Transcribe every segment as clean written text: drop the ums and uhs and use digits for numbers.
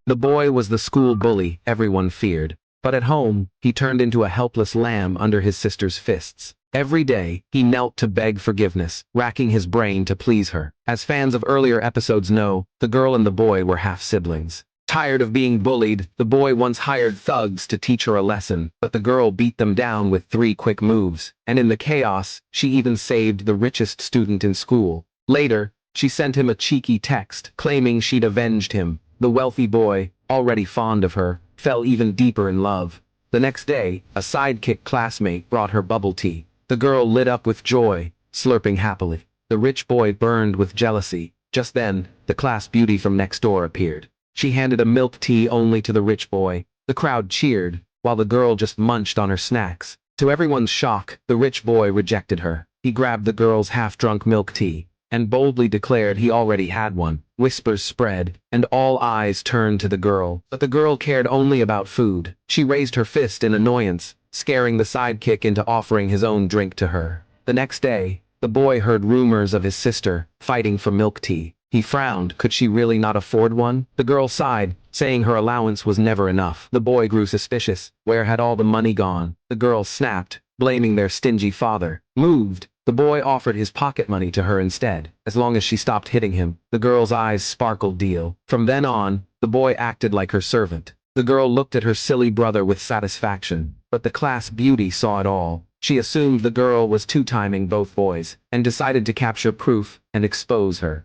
The boy was the school bully everyone feared, but at home, he turned into a helpless lamb under his sister's fists. Every day, he knelt to beg forgiveness, racking his brain to please her. As fans of earlier episodes know, the girl and the boy were half-siblings. Tired of being bullied, the boy once hired thugs to teach her a lesson, but the girl beat them down with 3 quick moves, and in the chaos, she even saved the richest student in school. Later, she sent him a cheeky text, claiming she'd avenged him. The wealthy boy, already fond of her, fell even deeper in love. The next day, a sidekick classmate brought her bubble tea. The girl lit up with joy, slurping happily. The rich boy burned with jealousy. Just then, the class beauty from next door appeared. She handed a milk tea only to the rich boy. The crowd cheered, while the girl just munched on her snacks. To everyone's shock, the rich boy rejected her. He grabbed the girl's half-drunk milk tea, and boldly declared he already had one. Whispers spread, and all eyes turned to the girl. But the girl cared only about food. She raised her fist in annoyance, scaring the sidekick into offering his own drink to her. The next day, the boy heard rumors of his sister fighting for milk tea. He frowned. Could she really not afford one? The girl sighed, saying her allowance was never enough. The boy grew suspicious. Where had all the money gone? The girl snapped, blaming their stingy father. Moved, the boy offered his pocket money to her instead, as long as she stopped hitting him. The girl's eyes sparkled. Deal. From then on, the boy acted like her servant. The girl looked at her silly brother with satisfaction, but the class beauty saw it all. She assumed the girl was two-timing both boys, and decided to capture proof and expose her.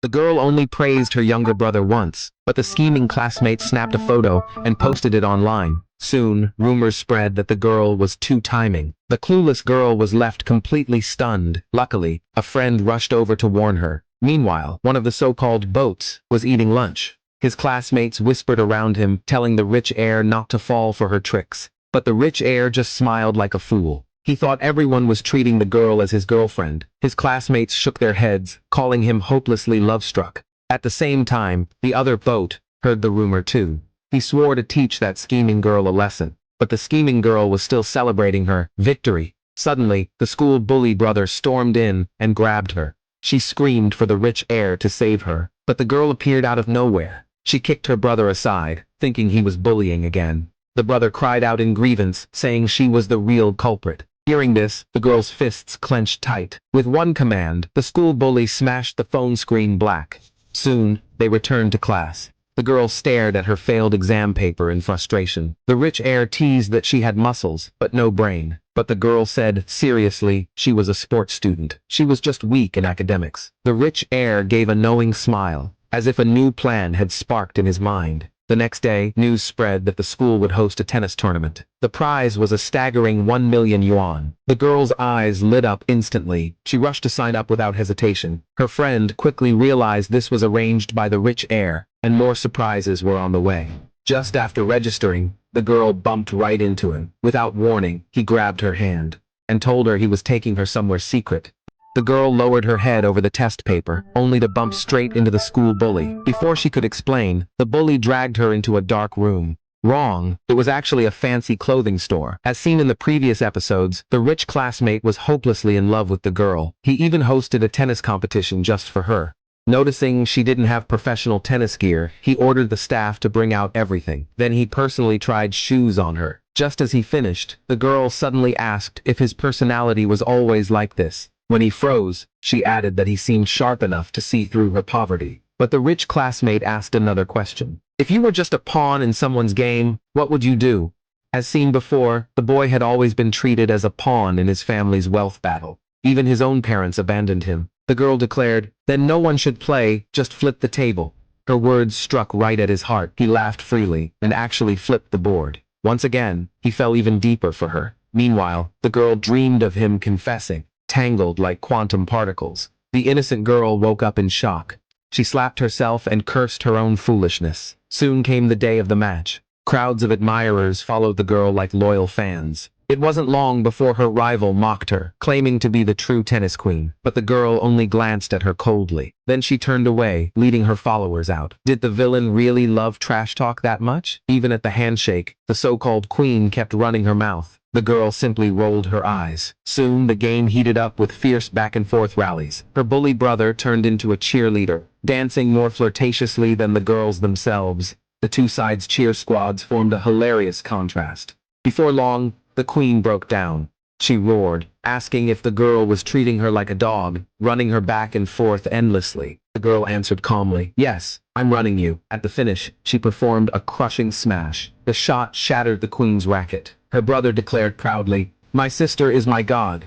The girl only praised her younger brother once, but the scheming classmate snapped a photo and posted it online. Soon, rumors spread that the girl was two-timing. The clueless girl was left completely stunned. Luckily, a friend rushed over to warn her. Meanwhile, one of the so-called boats was eating lunch. His classmates whispered around him, telling the rich heir not to fall for her tricks. But the rich heir just smiled like a fool. He thought everyone was treating the girl as his girlfriend. His classmates shook their heads, calling him hopelessly love-struck. At the same time, the other boat heard the rumor too. He swore to teach that scheming girl a lesson, but the scheming girl was still celebrating her victory. Suddenly, the school bully brother stormed in and grabbed her. She screamed for the rich heir to save her, but the girl appeared out of nowhere. She kicked her brother aside, thinking he was bullying again. The brother cried out in grievance, saying she was the real culprit. Hearing this, the girl's fists clenched tight. With one command, the school bully smashed the phone screen black. Soon, they returned to class. The girl stared at her failed exam paper in frustration. The rich heir teased that she had muscles, but no brain. But the girl said, seriously, she was a sports student. She was just weak in academics. The rich heir gave a knowing smile, as if a new plan had sparked in his mind. The next day, news spread that the school would host a tennis tournament. The prize was a staggering 1 million yuan. The girl's eyes lit up instantly. She rushed to sign up without hesitation. Her friend quickly realized this was arranged by the rich heir, and more surprises were on the way. Just after registering, the girl bumped right into him. Without warning, he grabbed her hand and told her he was taking her somewhere secret. The girl lowered her head over the test paper, only to bump straight into the school bully. Before she could explain, the bully dragged her into a dark room. Wrong, it was actually a fancy clothing store. As seen in the previous episodes, the rich classmate was hopelessly in love with the girl. He even hosted a tennis competition just for her. Noticing she didn't have professional tennis gear, he ordered the staff to bring out everything. Then he personally tried shoes on her. Just as he finished, the girl suddenly asked if his personality was always like this. When he froze, she added that he seemed sharp enough to see through her poverty. But the rich classmate asked another question. If you were just a pawn in someone's game, what would you do? As seen before, the boy had always been treated as a pawn in his family's wealth battle. Even his own parents abandoned him. The girl declared, then no one should play, just flip the table. Her words struck right at his heart. He laughed freely, and actually flipped the board. Once again, he fell even deeper for her. Meanwhile, the girl dreamed of him confessing. Tangled like quantum particles. The innocent girl woke up in shock. She slapped herself and cursed her own foolishness. Soon came the day of the match. Crowds of admirers followed the girl like loyal fans. It wasn't long before her rival mocked her, claiming to be the true tennis queen, but the girl only glanced at her coldly. Then she turned away, leading her followers out. Did the villain really love trash talk that much? Even at the handshake, the so-called queen kept running her mouth. The girl simply rolled her eyes. Soon, the game heated up with fierce back-and-forth rallies. Her bully brother turned into a cheerleader, dancing more flirtatiously than the girls themselves. The two sides' cheer squads formed a hilarious contrast. Before long, the queen broke down. She roared, asking if the girl was treating her like a dog, running her back and forth endlessly. The girl answered calmly, "Yes, I'm running you." At the finish, she performed a crushing smash. The shot shattered the queen's racket. Her brother declared proudly, "My sister is my god."